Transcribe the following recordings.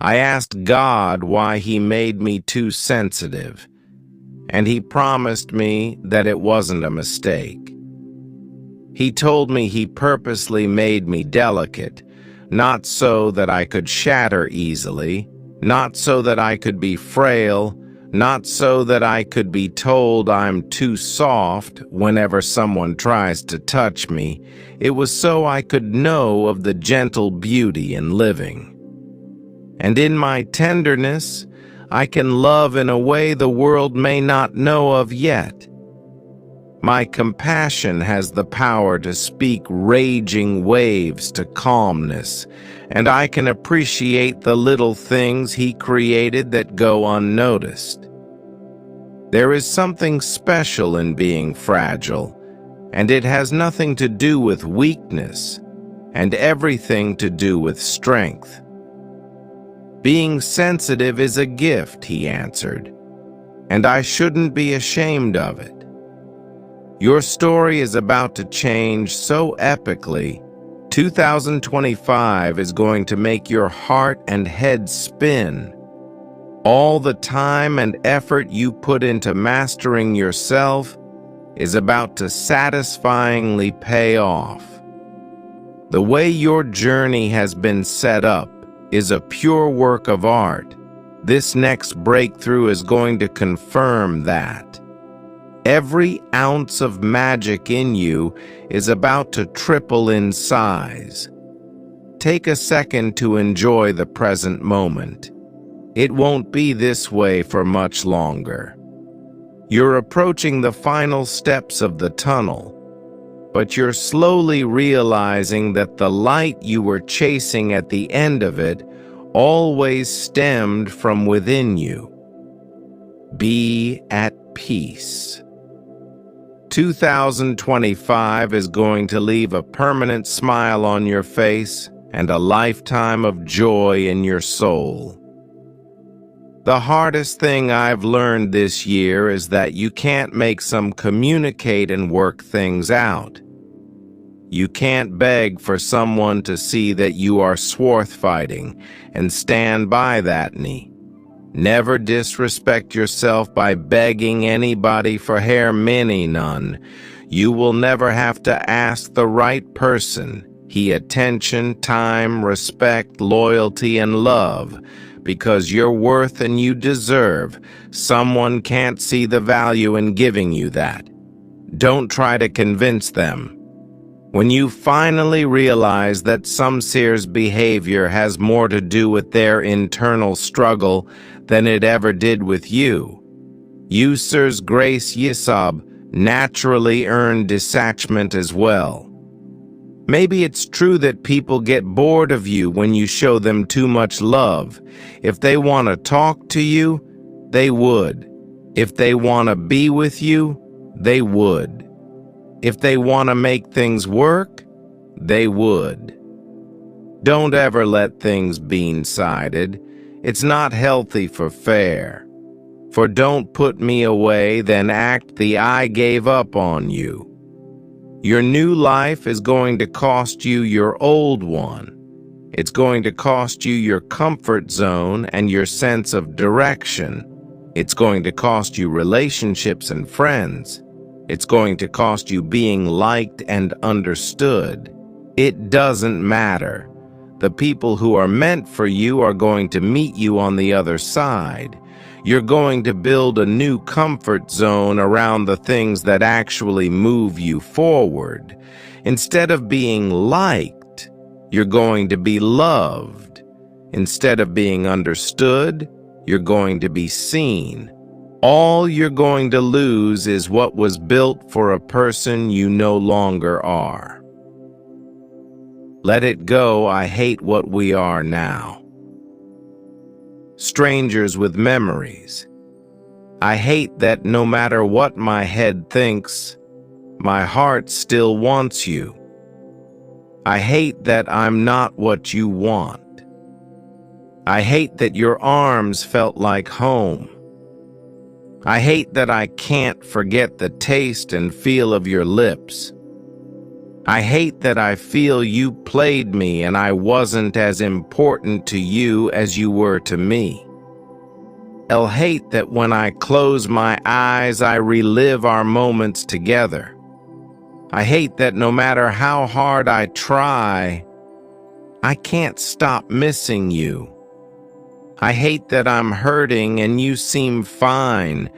I asked God why He made me too sensitive, and He promised me that it wasn't a mistake. He told me He purposely made me delicate, not so that I could shatter easily, not so that I could be frail, not so that I could be told I'm too soft whenever someone tries to touch me. It was so I could know of the gentle beauty in living. And in my tenderness, I can love in a way the world may not know of yet. My compassion has the power to speak raging waves to calmness, and I can appreciate the little things He created that go unnoticed. There is something special in being fragile, and it has nothing to do with weakness, and everything to do with strength. Being sensitive is a gift, he answered, and I shouldn't be ashamed of it. Your story is about to change so epically. 2025 is going to make your heart and head spin. All the time and effort you put into mastering yourself is about to satisfyingly pay off. The way your journey has been set up is a pure work of art. This next breakthrough is going to confirm that. Every ounce of magic in you is about to triple in size. Take a second to enjoy the present moment. It won't be this way for much longer. You're approaching the final steps of the tunnel, but you're slowly realizing that the light you were chasing at the end of it always stemmed from within you. Be at peace. 2025 is going to leave a permanent smile on your face and a lifetime of joy in your soul. The hardest thing I've learned this year is that you can't make some communicate and work things out. You can't beg for someone to see that you are swarth fighting and stand by that knee. Never disrespect yourself by begging anybody for hair mini none. You will never have to ask the right person, he attention, time, respect, loyalty, and love, because you're worth and you deserve. Someone can't see the value in giving you that. Don't try to convince them. When you finally realize that some seer's behavior has more to do with their internal struggle than it ever did with you, Sirs Grace Yisab naturally earn detachment as well. Maybe it's true that people get bored of you when you show them too much love. If they want to talk to you, they would. If they want to be with you, they would. If they want to make things work, they would. Don't ever let things bean-sided. It's not healthy for fair. For don't put me away, then act the I gave up on you. Your new life is going to cost you your old one. It's going to cost you your comfort zone and your sense of direction. It's going to cost you relationships and friends. It's going to cost you being liked and understood. It doesn't matter. The people who are meant for you are going to meet you on the other side. You're going to build a new comfort zone around the things that actually move you forward. Instead of being liked, you're going to be loved. Instead of being understood, you're going to be seen. All you're going to lose is what was built for a person you no longer are. Let it go. I hate what we are now. Strangers with memories. I hate that no matter what my head thinks, my heart still wants you. I hate that I'm not what you want. I hate that your arms felt like home. I hate that I can't forget the taste and feel of your lips. I hate that I feel you played me and I wasn't as important to you as you were to me. I'll hate that when I close my eyes, I relive our moments together. I hate that no matter how hard I try, I can't stop missing you. I hate that I'm hurting and you seem fine.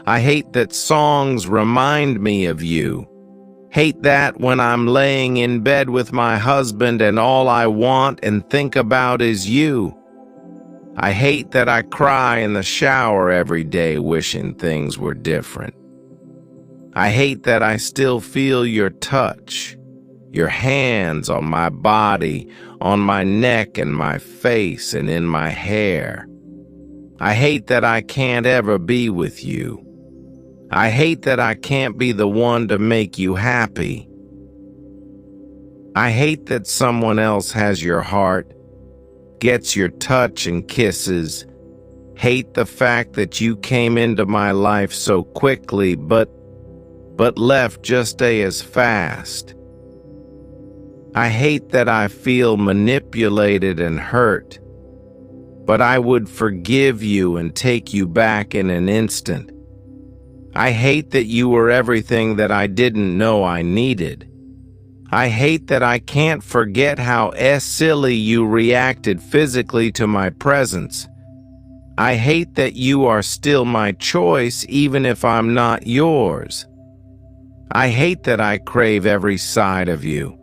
I hate that songs remind me of you. Hate that when I'm laying in bed with my husband and all I want and think about is you. I hate that I cry in the shower every day wishing things were different. I hate that I still feel your touch, your hands on my body, on my neck and my face and in my hair. I hate that I can't ever be with you. I hate that I can't be the one to make you happy. I hate that someone else has your heart, gets your touch and kisses. Hate the fact that you came into my life so quickly, but left just as fast. I hate that I feel manipulated and hurt, but I would forgive you and take you back in an instant. I hate that you were everything that I didn't know I needed. I hate that I can't forget how silly you reacted physically to my presence. I hate that you are still my choice even if I'm not yours. I hate that I crave every side of you.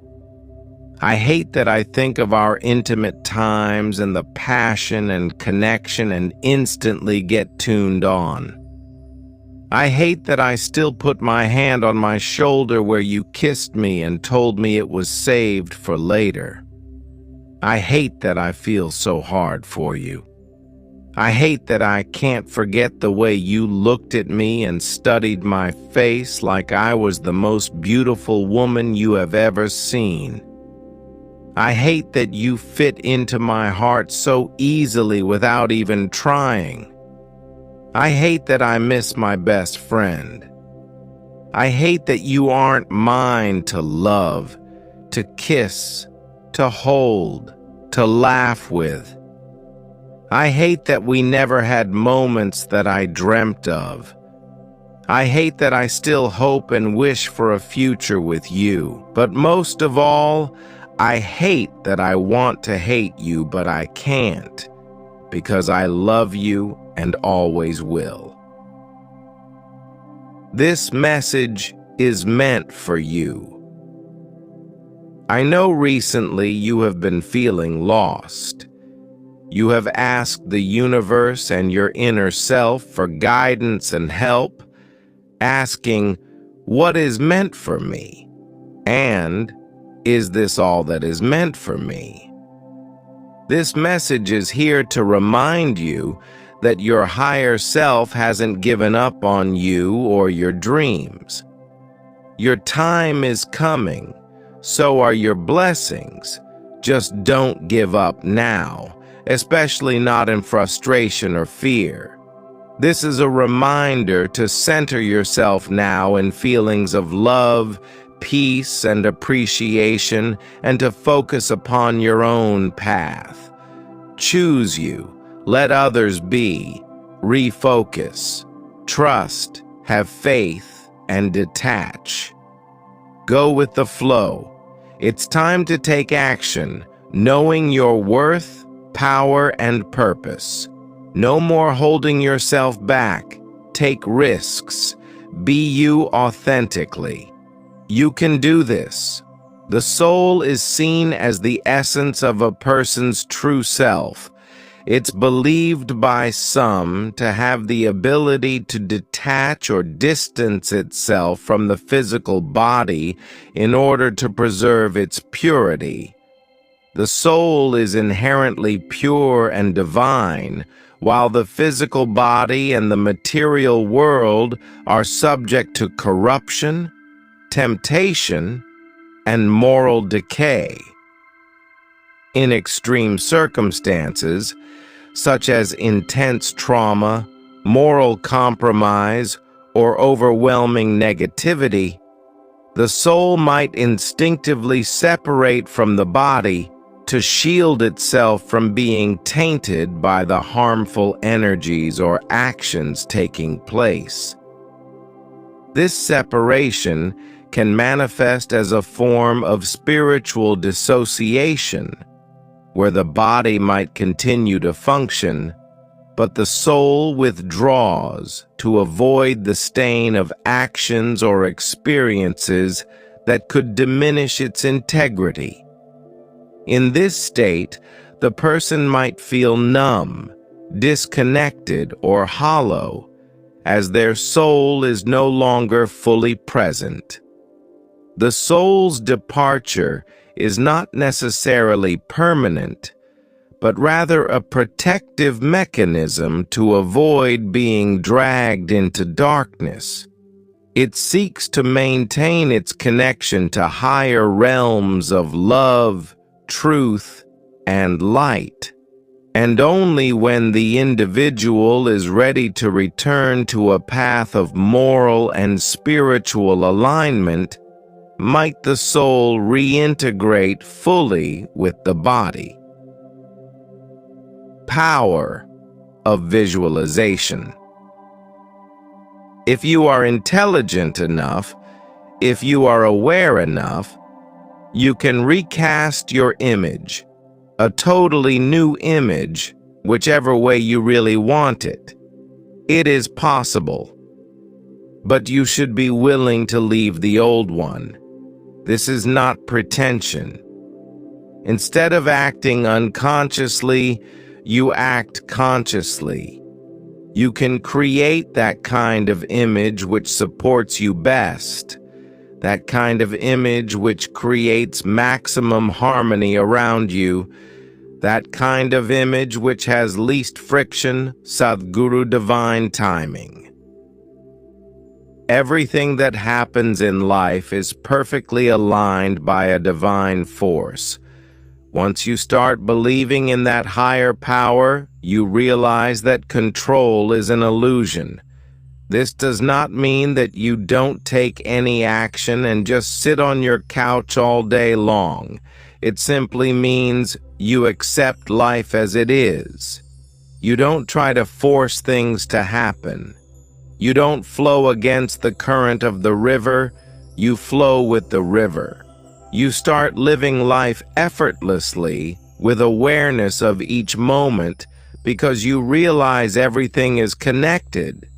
I hate that I think of our intimate times and the passion and connection and instantly get tuned on. I hate that I still put my hand on my shoulder where you kissed me and told me it was saved for later. I hate that I feel so hard for you. I hate that I can't forget the way you looked at me and studied my face like I was the most beautiful woman you have ever seen. I hate that you fit into my heart so easily without even trying. I hate that I miss my best friend. I hate that you aren't mine to love, to kiss, to hold, to laugh with. I hate that we never had moments that I dreamt of. I hate that I still hope and wish for a future with you. But most of all, I hate that I want to hate you, but I can't, because I love you and always will. This message is meant for you. I know recently you have been feeling lost. You have asked the universe and your inner self for guidance and help, asking, what is meant for me? And, is this all that is meant for me? This message is here to remind you that your higher self hasn't given up on you or your dreams. Your time is coming, so are your blessings. Just don't give up now, especially not in frustration or fear. This is a reminder to center yourself now in feelings of love, peace, and appreciation, and to focus upon your own path. Choose you, let others be, refocus, trust, have faith, and detach. Go with the flow. It's time to take action, knowing your worth, power, and purpose. No more holding yourself back. Take risks. Be you authentically. You can do this. The soul is seen as the essence of a person's true self. It's believed by some to have the ability to detach or distance itself from the physical body in order to preserve its purity. The soul is inherently pure and divine, while the physical body and the material world are subject to corruption, temptation, and moral decay. In extreme circumstances, such as intense trauma, moral compromise, or overwhelming negativity, The soul might instinctively separate from the body to shield itself from being tainted by the harmful energies or actions taking place. This separation can manifest as a form of spiritual dissociation, where the body might continue to function, but the soul withdraws to avoid the stain of actions or experiences that could diminish its integrity. In this state, the person might feel numb, disconnected, or hollow, as their soul is no longer fully present. The soul's departure is not necessarily permanent, but rather a protective mechanism to avoid being dragged into darkness. It seeks to maintain its connection to higher realms of love, truth, and light. And only when the individual is ready to return to a path of moral and spiritual alignment might the soul reintegrate fully with the body. Power of visualization. If you are intelligent enough, if you are aware enough, you can recast your image, a totally new image, whichever way you really want it. It is possible. But you should be willing to leave the old one. This is not pretension. Instead of acting unconsciously, you act consciously. You can create that kind of image which supports you best, that kind of image which creates maximum harmony around you, that kind of image which has least friction, Sadhguru divine timing. Everything that happens in life is perfectly aligned by a divine force. Once you start believing in that higher power, you realize that control is an illusion. This does not mean that you don't take any action and just sit on your couch all day long. It simply means you accept life as it is. You don't try to force things to happen. You don't flow against the current of the river, you flow with the river. You start living life effortlessly with awareness of each moment because you realize everything is connected.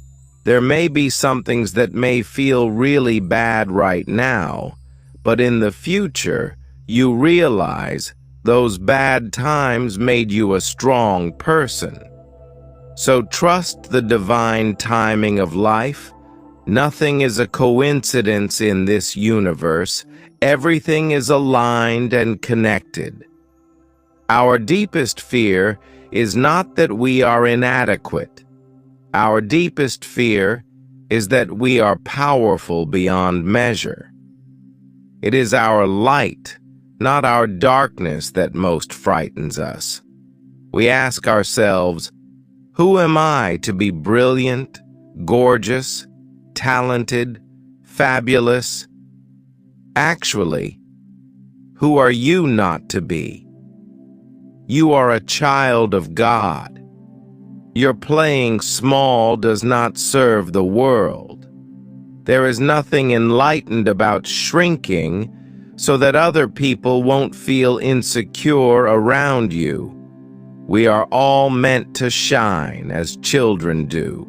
There may be some things that may feel really bad right now, but in the future, you realize those bad times made you a strong person. So trust the divine timing of life. Nothing is a coincidence in this universe. Everything is aligned and connected. Our deepest fear is not that we are inadequate. Our deepest fear is that we are powerful beyond measure. It is our light, not our darkness, that most frightens us. We ask ourselves, who am I to be brilliant, gorgeous, talented, fabulous? Actually, who are you not to be? You are a child of God. Your playing small does not serve the world. There is nothing enlightened about shrinking so that other people won't feel insecure around you. We are all meant to shine as children do.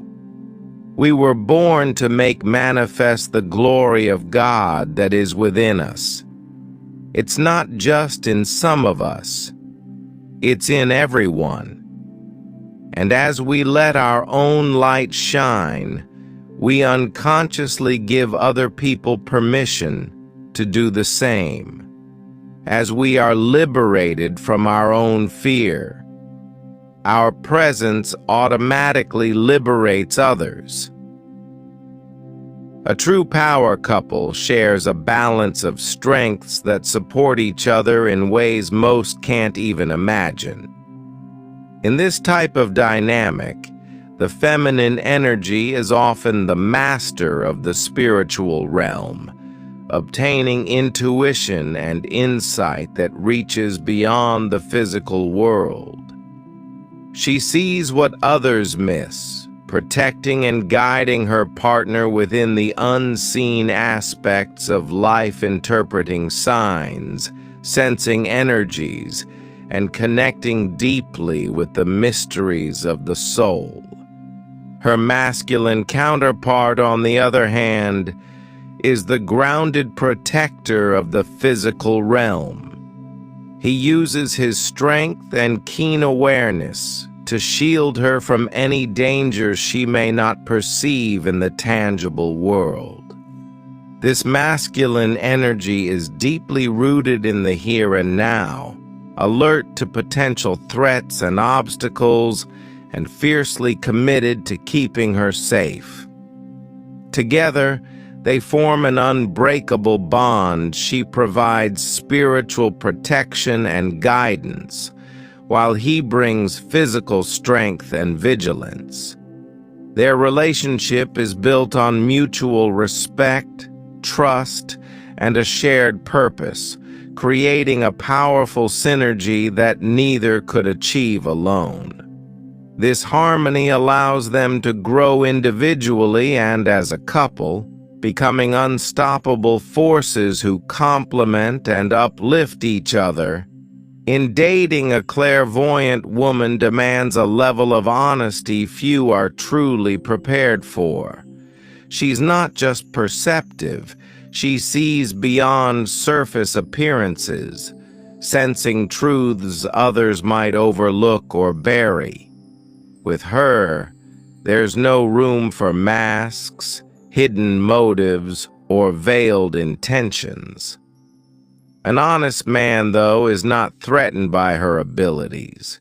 We were born to make manifest the glory of God that is within us. It's not just in some of us. It's in everyone. And as we let our own light shine, we unconsciously give other people permission to do the same. As we are liberated from our own fear, our presence automatically liberates others. A true power couple shares a balance of strengths that support each other in ways most can't even imagine. In this type of dynamic, the feminine energy is often the master of the spiritual realm, obtaining intuition and insight that reaches beyond the physical world. She sees what others miss, protecting and guiding her partner within the unseen aspects of life, interpreting signs, sensing energies, and connecting deeply with the mysteries of the soul. Her masculine counterpart, on the other hand, is the grounded protector of the physical realm. He uses his strength and keen awareness to shield her from any dangers she may not perceive in the tangible world. This masculine energy is deeply rooted in the here and now, alert to potential threats and obstacles, and fiercely committed to keeping her safe. Together, they form an unbreakable bond. She provides spiritual protection and guidance, while he brings physical strength and vigilance. Their relationship is built on mutual respect, trust, and a shared purpose, creating a powerful synergy that neither could achieve alone. This harmony allows them to grow individually and as a couple, becoming unstoppable forces who complement and uplift each other. In dating, a clairvoyant woman demands a level of honesty few are truly prepared for. She's not just perceptive, she sees beyond surface appearances, sensing truths others might overlook or bury. With her, there's no room for masks, hidden motives, or veiled intentions. An honest man, though, is not threatened by her abilities.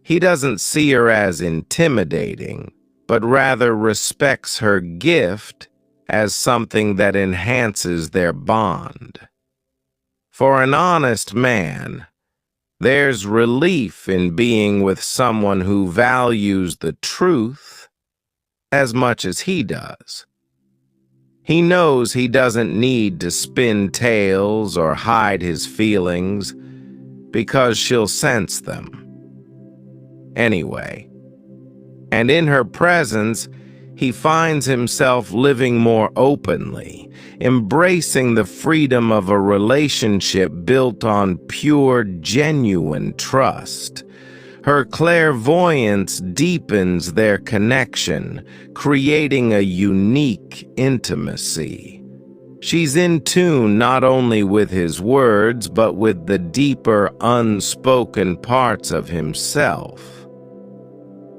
He doesn't see her as intimidating, but rather respects her gift as something that enhances their bond. For an honest man, there's relief in being with someone who values the truth as much as he does. He knows he doesn't need to spin tales or hide his feelings because she'll sense them anyway. And in her presence, he finds himself living more openly, embracing the freedom of a relationship built on pure, genuine trust. Her clairvoyance deepens their connection, creating a unique intimacy. She's in tune not only with his words, but with the deeper, unspoken parts of himself.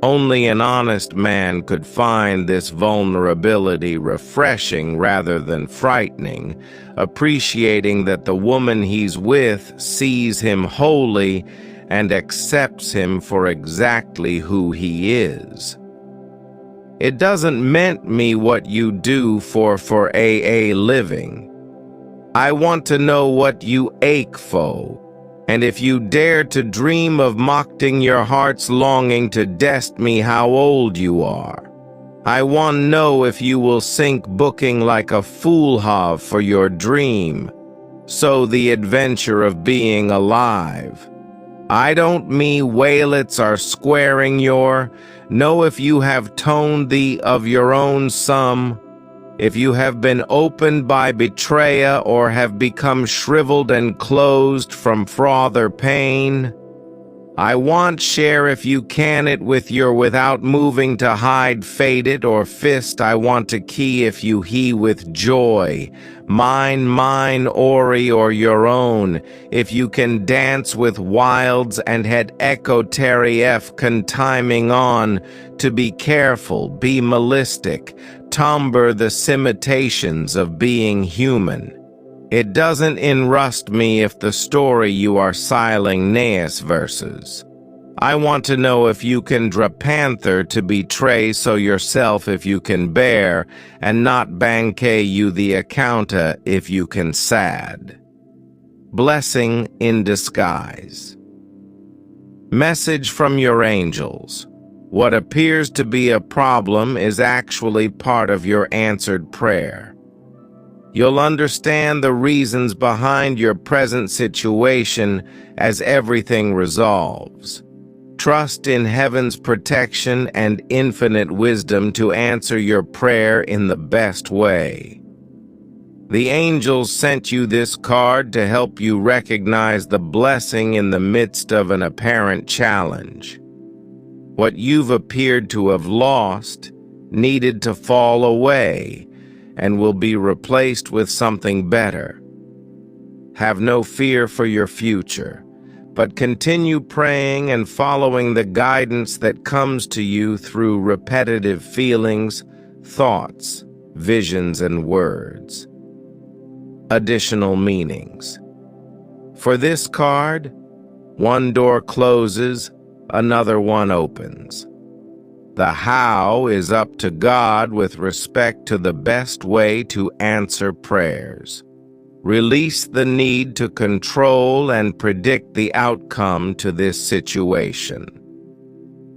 Only an honest man could find this vulnerability refreshing rather than frightening, appreciating that the woman he's with sees him wholly and accepts him for exactly who he is. It doesn't meant me what you do for AA living. I want to know what you ache for, and if you dare to dream of mocking your heart's longing to test me how old you are. I want to know if you will sink booking like a fool have for your dream, so the adventure of being alive. I don't me wailets are squaring your, know if you have toned thee of your own sum, if you have been opened by betrayal or have become shriveled and closed from further pain. I want share if you can it with your without moving to hide faded or fist. I want to key if you he with joy, mine, ori or your own, if you can dance with wilds and had echo terry f con timing on, to be careful, be malistic, timber the simitations of being human. It doesn't enrust me if the story you are siling naeus verses. I want to know if you can drapanther to betray so yourself if you can bear, and not banque you the accounta if you can sad. Blessing in disguise. Message from your angels. What appears to be a problem is actually part of your answered prayer. You'll understand the reasons behind your present situation as everything resolves. Trust in heaven's protection and infinite wisdom to answer your prayer in the best way. The angels sent you this card to help you recognize the blessing in the midst of an apparent challenge. What you've appeared to have lost needed to fall away and will be replaced with something better. Have no fear for your future, but continue praying and following the guidance that comes to you through repetitive feelings, thoughts, visions, and words. Additional meanings. For this card, one door closes, another one opens. The how is up to God with respect to the best way to answer prayers. Release the need to control and predict the outcome to this situation.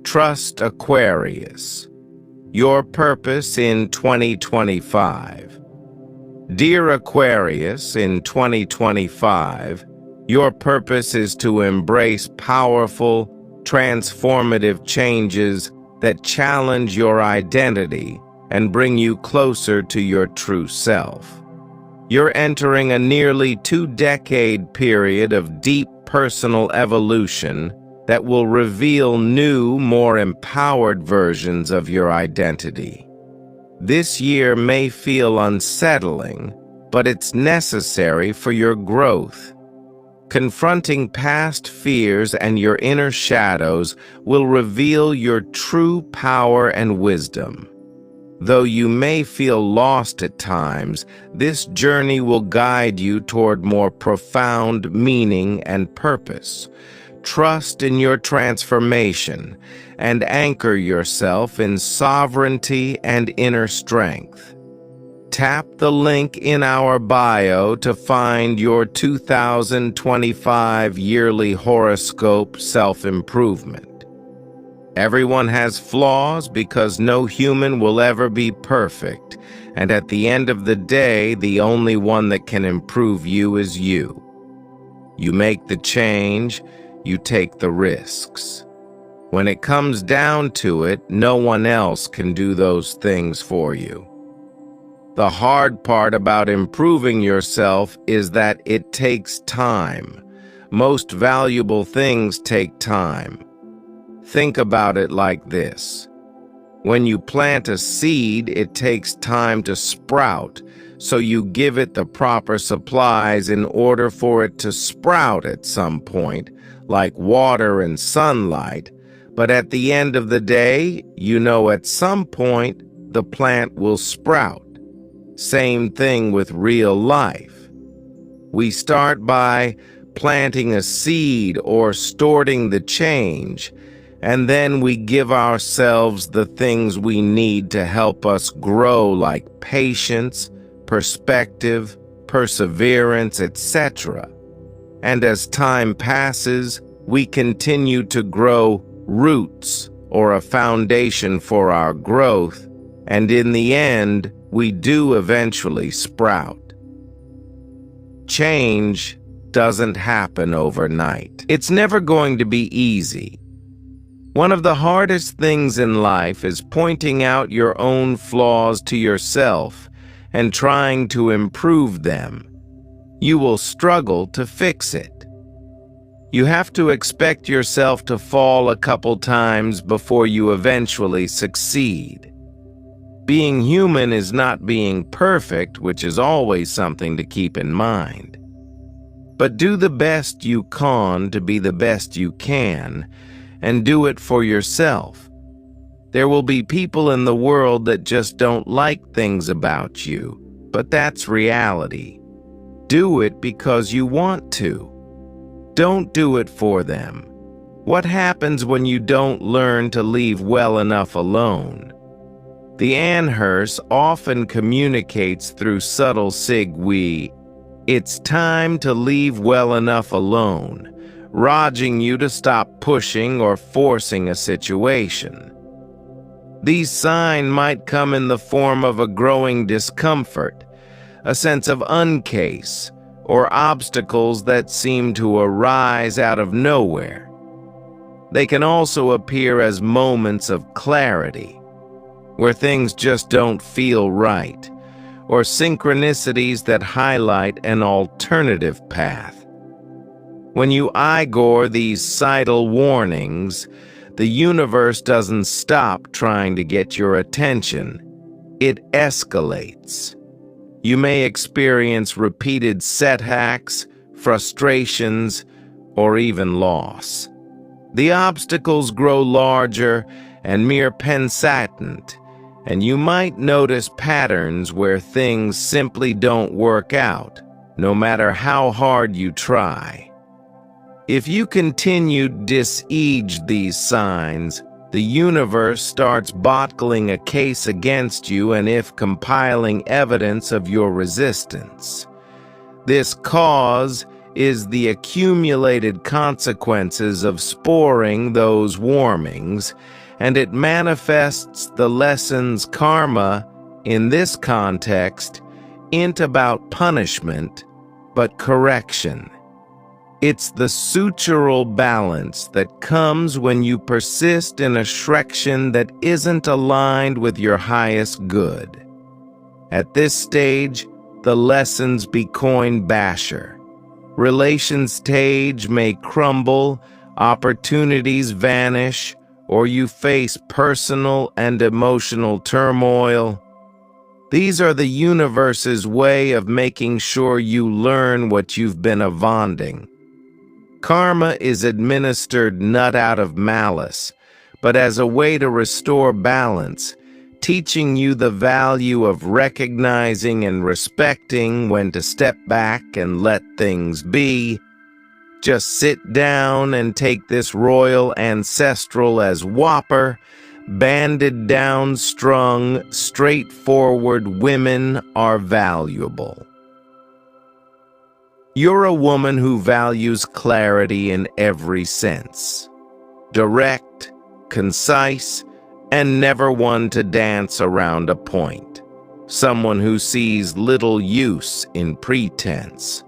Trust Aquarius. Your purpose in 2025. Dear Aquarius, in 2025, your purpose is to embrace powerful, transformative changes that challenge your identity and bring you closer to your true self. You're entering a nearly 2-decade period of deep personal evolution that will reveal new, more empowered versions of your identity. This year may feel unsettling, but it's necessary for your growth. Confronting past fears and your inner shadows will reveal your true power and wisdom. Though you may feel lost at times, this journey will guide you toward more profound meaning and purpose. Trust in your transformation and anchor yourself in sovereignty and inner strength. Tap the link in our bio to find your 2025 yearly horoscope self-improvement. Everyone has flaws because no human will ever be perfect, and at the end of the day, the only one that can improve you is you. You make the change, you take the risks. When it comes down to it, no one else can do those things for you. The hard part about improving yourself is that it takes time. Most valuable things take time. Think about it like this. When you plant a seed, it takes time to sprout, so you give it the proper supplies in order for it to sprout at some point, like water and sunlight. But at the end of the day, you know at some point the plant will sprout. Same thing with real life. We start by planting a seed or storing the change, and then we give ourselves the things we need to help us grow, like patience, perspective, perseverance, etc. And as time passes, we continue to grow roots or a foundation for our growth, and in the end, we do eventually sprout. Change doesn't happen overnight. It's never going to be easy. One of the hardest things in life is pointing out your own flaws to yourself and trying to improve them. You will struggle to fix it. You have to expect yourself to fall a couple times before you eventually succeed. Being human is not being perfect, which is always something to keep in mind. But do the best you can to be the best you can, and do it for yourself. There will be people in the world that just don't like things about you, but that's reality. Do it because you want to. Don't do it for them. What happens when you don't learn to leave well enough alone? The Anhurst often communicates through subtle segue. It's time to leave well enough alone, urging you to stop pushing or forcing a situation. These signs might come in the form of a growing discomfort, a sense of uncase, or obstacles that seem to arise out of nowhere. They can also appear as moments of clarity, where things just don't feel right, or synchronicities that highlight an alternative path. When you igore these subtle warnings, the universe doesn't stop trying to get your attention. It escalates. You may experience repeated setbacks, frustrations, or even loss. The obstacles grow larger and more persistent, and you might notice patterns where things simply don't work out, no matter how hard you try. If you continue to disengage these signs, the universe starts bottling a case against you and if compiling evidence of your resistance. This cause is the accumulated consequences of sporing those warnings, and it manifests the lessons karma, in this context, isn't about punishment, but correction. It's the sutural balance that comes when you persist in a direction that isn't aligned with your highest good. At this stage, the lessons become basher. Relations stage may crumble, opportunities vanish, or you face personal and emotional turmoil. These are the universe's way of making sure you learn what you've been avoiding. Karma is administered not out of malice, but as a way to restore balance, teaching you the value of recognizing and respecting when to step back and let things be. Just sit down and take this royal ancestral as whopper. Banded down, strung, straightforward women are valuable. You're a woman who values clarity in every sense. Direct, concise, and never one to dance around a point. Someone who sees little use in pretense.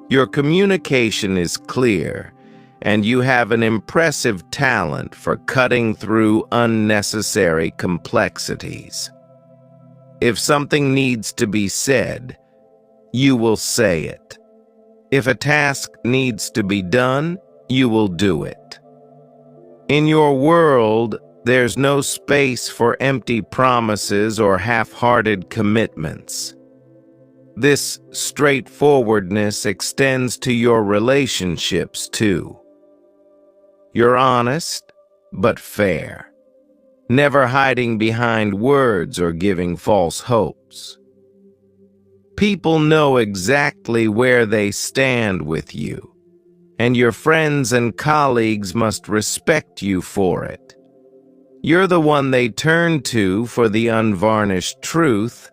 Your communication is clear, and you have an impressive talent for cutting through unnecessary complexities. If something needs to be said, you will say it. If a task needs to be done, you will do it. In your world, there's no space for empty promises or half-hearted commitments. This straightforwardness extends to your relationships, too. You're honest, but fair, never hiding behind words or giving false hopes. People know exactly where they stand with you, and your friends and colleagues must respect you for it. You're the one they turn to for the unvarnished truth,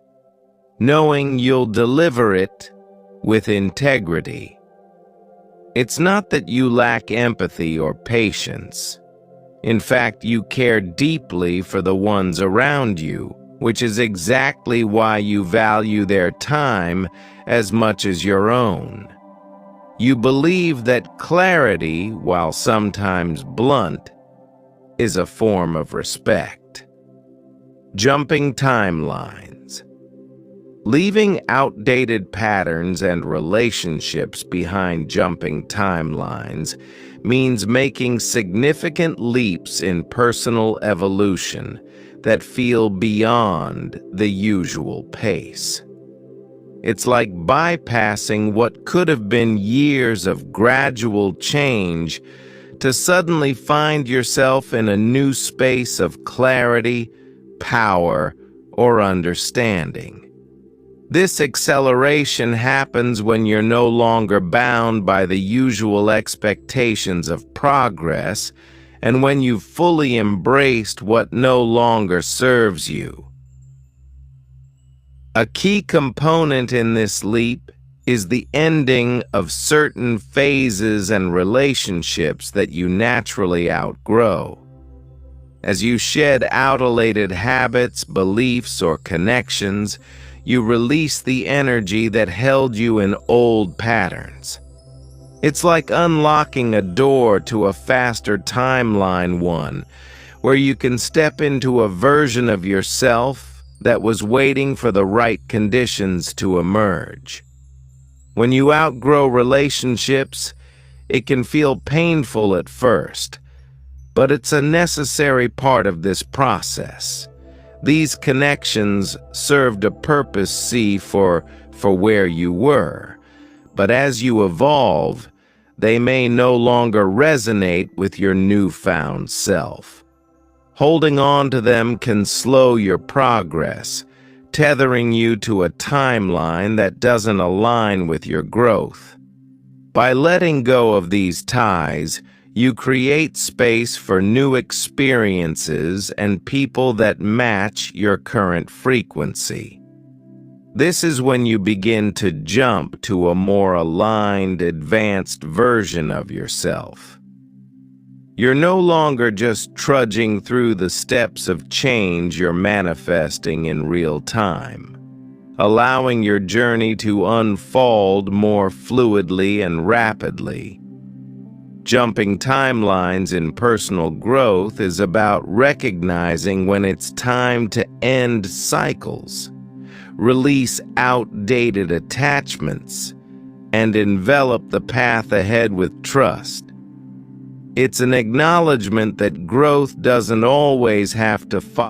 knowing you'll deliver it with integrity. It's not that you lack empathy or patience. In fact, you care deeply for the ones around you, which is exactly why you value their time as much as your own. You believe that clarity, while sometimes blunt, is a form of respect. Jumping timelines. Leaving outdated patterns and relationships behind. Jumping timelines means making significant leaps in personal evolution that feel beyond the usual pace. It's like bypassing what could have been years of gradual change to suddenly find yourself in a new space of clarity, power, or understanding. This acceleration happens when you're no longer bound by the usual expectations of progress and when you've fully embraced what no longer serves you. A key component in this leap is the ending of certain phases and relationships that you naturally outgrow. As you shed outdated habits, beliefs, or connections, you release the energy that held you in old patterns. It's like unlocking a door to a faster timeline one, where you can step into a version of yourself that was waiting for the right conditions to emerge. When you outgrow relationships, it can feel painful at first, but it's a necessary part of this process. These connections served a purpose, for where you were, but as you evolve, they may no longer resonate with your newfound self. Holding on to them can slow your progress, tethering you to a timeline that doesn't align with your growth. By letting go of these ties, you create space for new experiences and people that match your current frequency. This is when you begin to jump to a more aligned, advanced version of yourself. You're no longer just trudging through the steps of change you're manifesting in real time, allowing your journey to unfold more fluidly and rapidly. Jumping timelines in personal growth is about recognizing when it's time to end cycles, release outdated attachments, and envelop the path ahead with trust. It's an acknowledgement that growth doesn't always have to follow